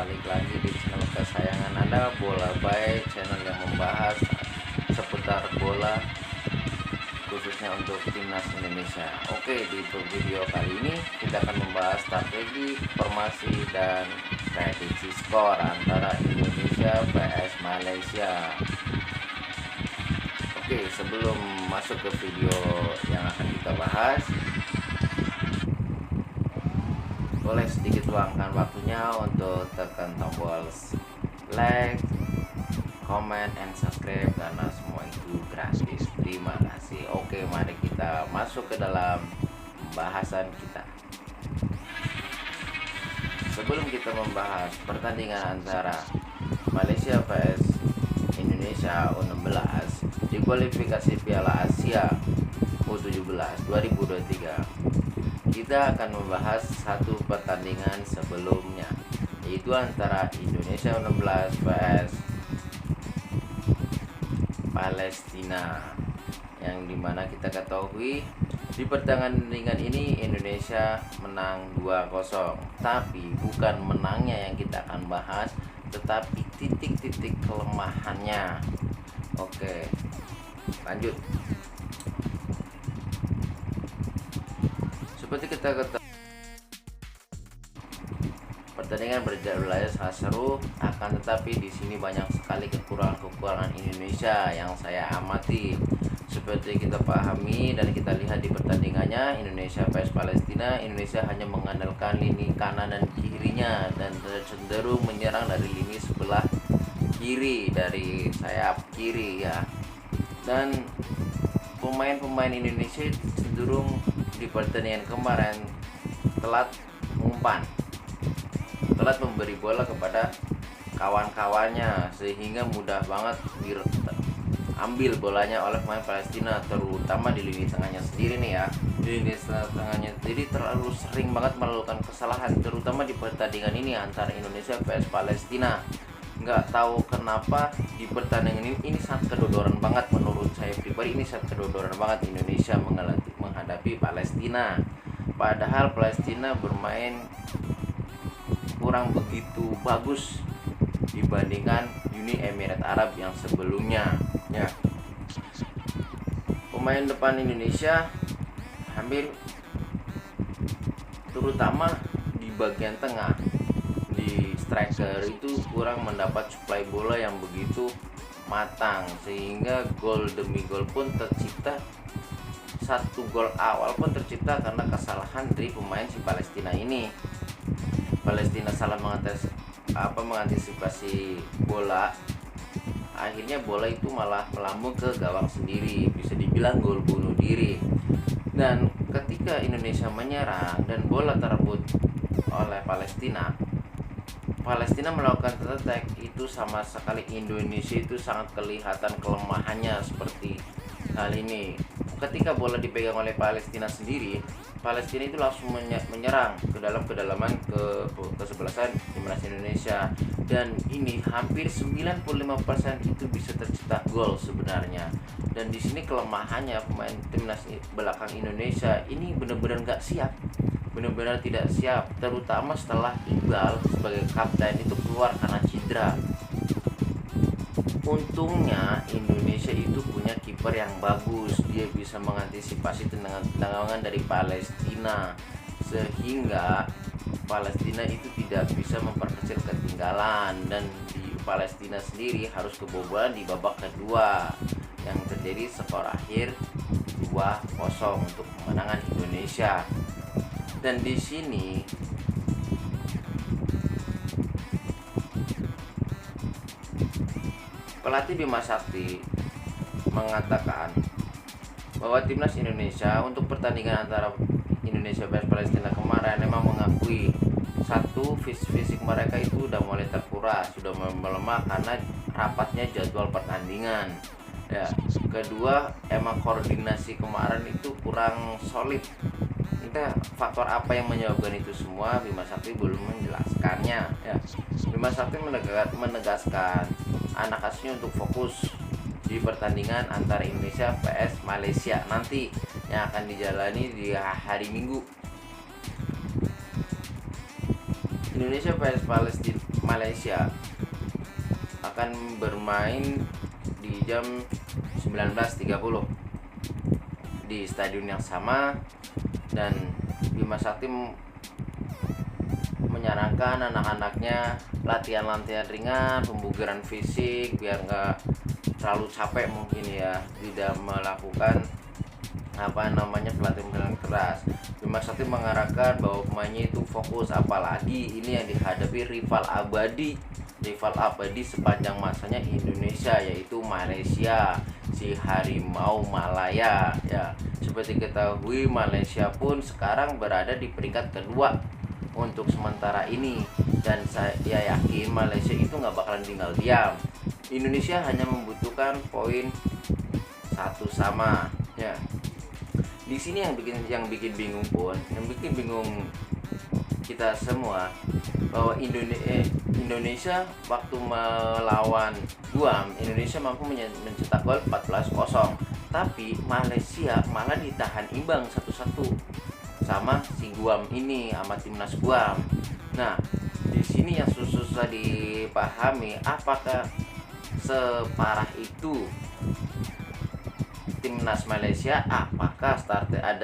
balik lagi di channel kesayangan Anda, Bola Baik, channel yang membahas seputar bola khususnya untuk timnas Indonesia. Oke, di video kali ini kita akan membahas strategi, formasi, dan prediksi skor antara Indonesia vs Malaysia. Oke, sebelum masuk ke video yang akan kita bahas, boleh sedikit luangkan waktunya untuk tekan tombol like, comment, and subscribe karena semua itu gratis. Terima kasih. Oke, mari kita masuk ke dalam pembahasan kita. Sebelum kita membahas pertandingan antara Malaysia vs Indonesia U16 di kualifikasi Piala Asia U17 2023, kita akan membahas satu pertandingan sebelumnya, yaitu antara Indonesia U16 vs Palestina, yang dimana kita ketahui di pertandingan ini Indonesia menang 2-0. Tapi bukan menangnya yang kita akan bahas, tetapi titik-titik kelemahannya. Oke, lanjut. Seperti kita ketahui, pertandingan berjalan sangat seru, akan tetapi di sini banyak sekali kekurangan Indonesia yang saya amati. Seperti kita pahami dan kita lihat di pertandingannya Indonesia vs Palestina, Indonesia hanya mengandalkan lini kanan dan kirinya dan cenderung menyerang dari lini sebelah kiri, dari sayap kiri ya. Dan pemain-pemain Indonesia cenderung di pertandingan kemarin telat mengumpan, telat memberi bola kepada kawan-kawannya, sehingga mudah banget diambil bolanya oleh pemain Palestina, terutama di lini tengahnya sendiri nih ya. Di lini tengahnya sendiri terlalu sering banget melakukan kesalahan, terutama di pertandingan ini antara Indonesia vs Palestina. Nggak tahu kenapa di pertandingan ini sangat kedodoran banget. Menurut saya pribadi ini sangat kedodoran banget Indonesia menghadapi Palestina. Padahal Palestina bermain kurang begitu bagus dibandingkan Uni Emirat Arab yang sebelumnya ya. Pemain depan Indonesia hampir, terutama di bagian tengah, di striker itu kurang mendapat suplai bola yang begitu matang, sehingga gol demi gol pun tercipta. Satu gol awal pun tercipta karena kesalahan dari pemain si Palestina ini. Palestina salah mengantisipasi bola, akhirnya bola itu malah melambung ke gawang sendiri, bisa dibilang gol bunuh diri. Dan ketika Indonesia menyerang dan bola terebut oleh Palestina melakukan attack, itu sama sekali Indonesia itu sangat kelihatan kelemahannya. Seperti hal ini, ketika bola dipegang oleh Palestina sendiri, Palestina itu langsung menyerang ke dalam kedalaman kesebelasan timnas Indonesia, dan ini hampir 95% itu bisa tercipta gol sebenarnya. Dan di sini kelemahannya pemain timnas belakang Indonesia ini benar-benar nggak siap, benar-benar tidak siap, terutama setelah Iqbal sebagai kapten itu keluar karena cedera. Untungnya Indonesia itu punya kiper yang bagus, dia bisa mengantisipasi tendangan dari Palestina, sehingga Palestina itu tidak bisa memperkecil ketinggalan, dan di Palestina sendiri harus kebobolan di babak kedua, yang terjadi skor akhir 2-0 untuk kemenangan Indonesia. Dan di sini pelatih Bima Sakti mengatakan bahwa timnas Indonesia untuk pertandingan antara Indonesia vs Palestina kemarin memang mengakui satu, fisik mereka itu udah mulai terkuras, sudah melemah karena rapatnya jadwal pertandingan ya. Kedua, emang koordinasi kemarin itu kurang solid. Entah faktor apa yang menyebabkan itu semua, Bima Sakti belum menjelaskannya ya. Bima Sakti menegaskan anak asuhnya untuk fokus di pertandingan antara Indonesia vs Malaysia nanti yang akan dijalani di hari Minggu. Indonesia vs Malaysia akan bermain di jam 19.30 di stadion yang sama, dan Bima Sakti menyarankan anak-anaknya latihan-latihan ringan, pembugaran fisik biar nggak terlalu capek mungkin ya, tidak melakukan pelatihan keras. Bima Sakti mengarahkan bahwa pemainnya itu fokus, apalagi ini yang dihadapi rival abadi sepanjang masanya Indonesia, yaitu Malaysia, si Harimau Malaya ya. Seperti ketahui, Malaysia pun sekarang berada di peringkat kedua untuk sementara ini, dan saya yakin Malaysia itu nggak bakalan tinggal diam. Indonesia hanya membutuhkan poin satu sama ya. Di sini yang bikin bingung kita semua, bahwa Indonesia waktu melawan Guam, Indonesia mampu mencetak gol 14-0, tapi Malaysia malah ditahan imbang 1-1 sama si Guam ini, sama timnas Guam. Nah, di sini yang susah dipahami, apakah separah itu timnas Malaysia? Apakah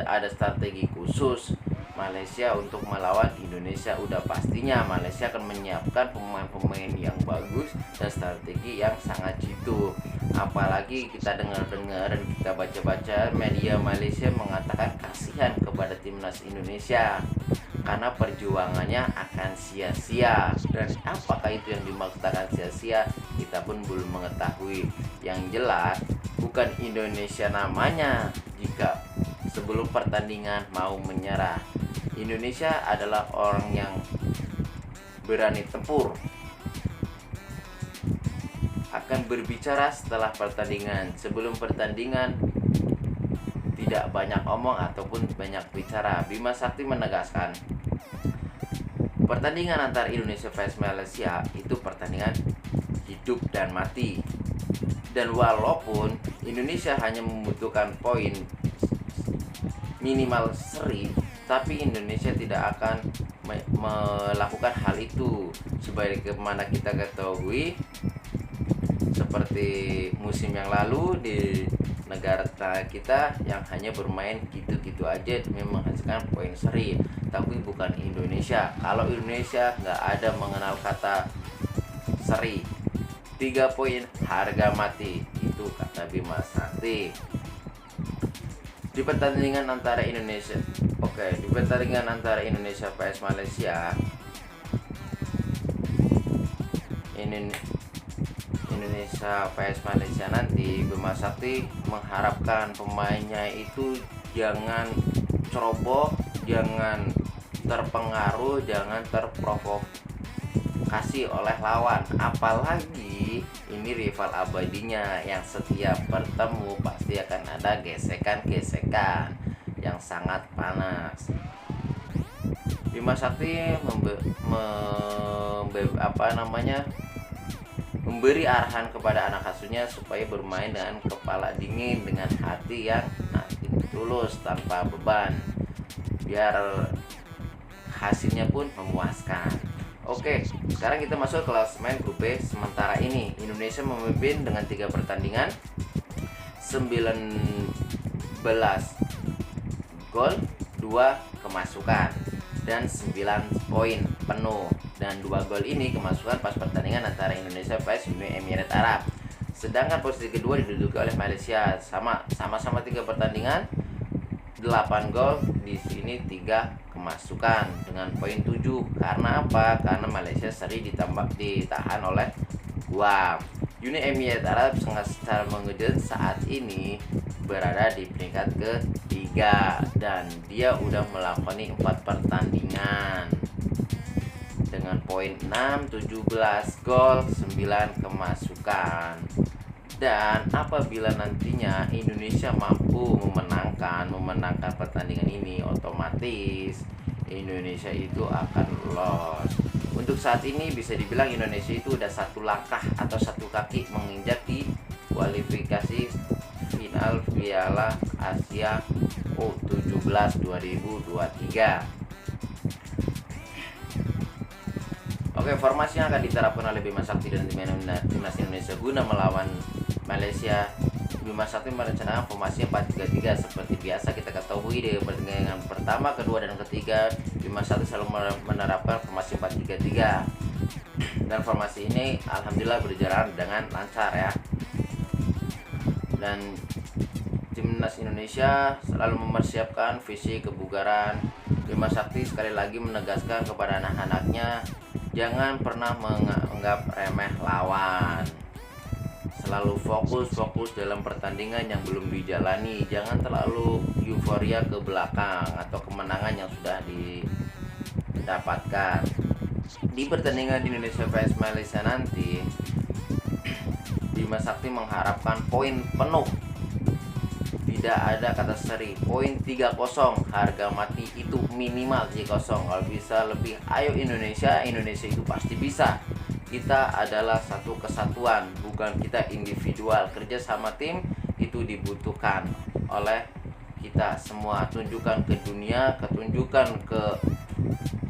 ada strategi khusus Malaysia untuk melawan Indonesia? Udah pastinya Malaysia akan menyiapkan pemain-pemain yang bagus dan strategi yang sangat jitu. Apalagi kita dengar-dengar dan kita baca-baca, media Malaysia mengatakan kasihan kepada timnas Indonesia karena perjuangannya akan sia-sia. Dan apakah itu yang dimaksudkan sia-sia, kita pun belum mengetahui. Yang jelas bukan Indonesia namanya jika sebelum pertandingan mau menyerah. Indonesia adalah orang yang berani tempur, akan berbicara setelah pertandingan. Sebelum pertandingan tidak banyak omong ataupun banyak bicara. Bima Sakti menegaskan, pertandingan antara Indonesia vs Malaysia itu pertandingan hidup dan mati. Dan walaupun Indonesia hanya membutuhkan poin minimal seri, tapi Indonesia tidak akan melakukan hal itu. Sebagaimana kita ketahui, seperti musim yang lalu di negara tetangga kita yang hanya bermain gitu-gitu aja demi menghasilkan poin seri, tapi bukan Indonesia. Kalau Indonesia nggak ada mengenal kata seri, 3 poin harga mati, itu kata Bima Sakti. Di pertandingan antara Indonesia vs Malaysia, Indonesia vs Malaysia nanti, Bima Sakti mengharapkan pemainnya itu jangan ceroboh, jangan terpengaruh, jangan terprovokasi oleh lawan. Apalagi ini rival abadinya yang setiap bertemu pasti akan ada gesekan-gesekan yang sangat panas. Bima Sakti memberi arahan kepada anak asuhnya supaya bermain dengan kepala dingin, dengan hati yang tulus tanpa beban, biar hasilnya pun memuaskan. Oke, sekarang kita masuk ke klasemen grup B. Sementara ini Indonesia memimpin dengan 3 pertandingan, 19 gol, 2 kemasukan, dan 9 poin penuh. Dan 2 gol ini kemasukan pas pertandingan antara Indonesia vs Uni Emirat Arab. Sedangkan posisi kedua diduduki oleh Malaysia, sama-sama 3 pertandingan, 8 gol, di sini 3 kemasukan dengan poin 7. Karena apa? Karena Malaysia seri ditahan oleh Guam. Uni Emirat Arab secara mengejutkan saat ini berada di peringkat ketiga, dan dia udah melakoni 4 pertandingan dengan poin 6, 17 gol, 9 kemasukan. Dan apabila nantinya Indonesia mampu memenangkan pertandingan ini, otomatis Indonesia itu akan lolos. Untuk saat ini bisa dibilang Indonesia itu udah 1 langkah atau 1 kaki menginjak di kualifikasi final Piala Asia U17 2023. Oke, formasi yang akan diterapkan oleh Bima Sakti dan timnas Indonesia guna melawan Malaysia. Bima Sakti merencanakan formasi 4-3-3 seperti biasa kita ketahui di pertandingan pertama, kedua, dan ketiga. Bima Sakti selalu menerapkan formasi 4-3-3. Dan formasi ini alhamdulillah berjalan dengan lancar ya. Dan timnas Indonesia selalu mempersiapkan visi kebugaran. Bima Sakti sekali lagi menegaskan kepada anak-anaknya, jangan pernah menganggap remeh lawan. Selalu fokus dalam pertandingan yang belum dijalani. Jangan terlalu euforia ke belakang atau kemenangan yang sudah didapatkan. Di pertandingan di Indonesia vs Malaysia nanti, Bima Sakti mengharapkan poin penuh. Tidak ada kata seri. Poin 3-0, harga mati itu minimal 3-0. Kalau bisa lebih, ayo Indonesia itu pasti bisa. Kita adalah satu kesatuan, bukan kita individual. Kerja sama tim itu dibutuhkan oleh kita semua. Tunjukkan ke dunia, tunjukkan ke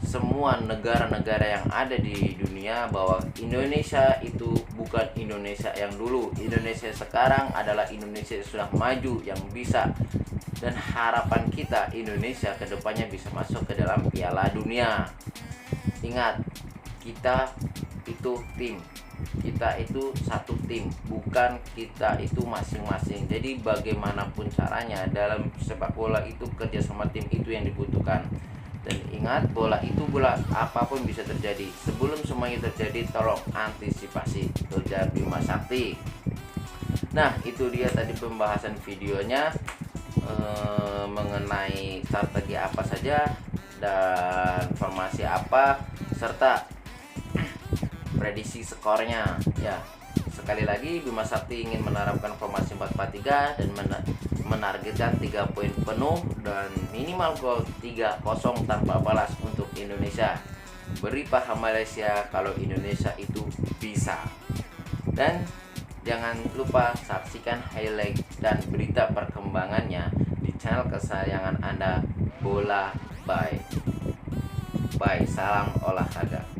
semua negara-negara yang ada di dunia bahwa Indonesia itu bukan Indonesia yang dulu. Indonesia sekarang adalah Indonesia yang sudah maju, yang bisa. Dan harapan kita Indonesia kedepannya bisa masuk ke dalam Piala Dunia. Ingat, kita itu tim, kita itu satu tim, bukan kita itu masing-masing. Jadi bagaimanapun caranya dalam sepak bola itu kerja sama tim itu yang dibutuhkan. Dan ingat, bola apapun bisa terjadi. Sebelum semuanya terjadi, tolong antisipasi. Ujar Bima Sakti. Nah, itu dia tadi pembahasan videonya mengenai strategi apa saja dan formasi apa, serta prediksi skornya ya. Sekali lagi, Bima Sakti ingin menerapkan formasi 4-4-3 dan menargetkan 3 poin penuh dan minimal gol 3-0 tanpa balas untuk Indonesia. Beri paham Malaysia kalau Indonesia itu bisa. Dan jangan lupa saksikan highlight dan berita perkembangannya di channel kesayangan Anda, Bola Bye. Salam olahraga.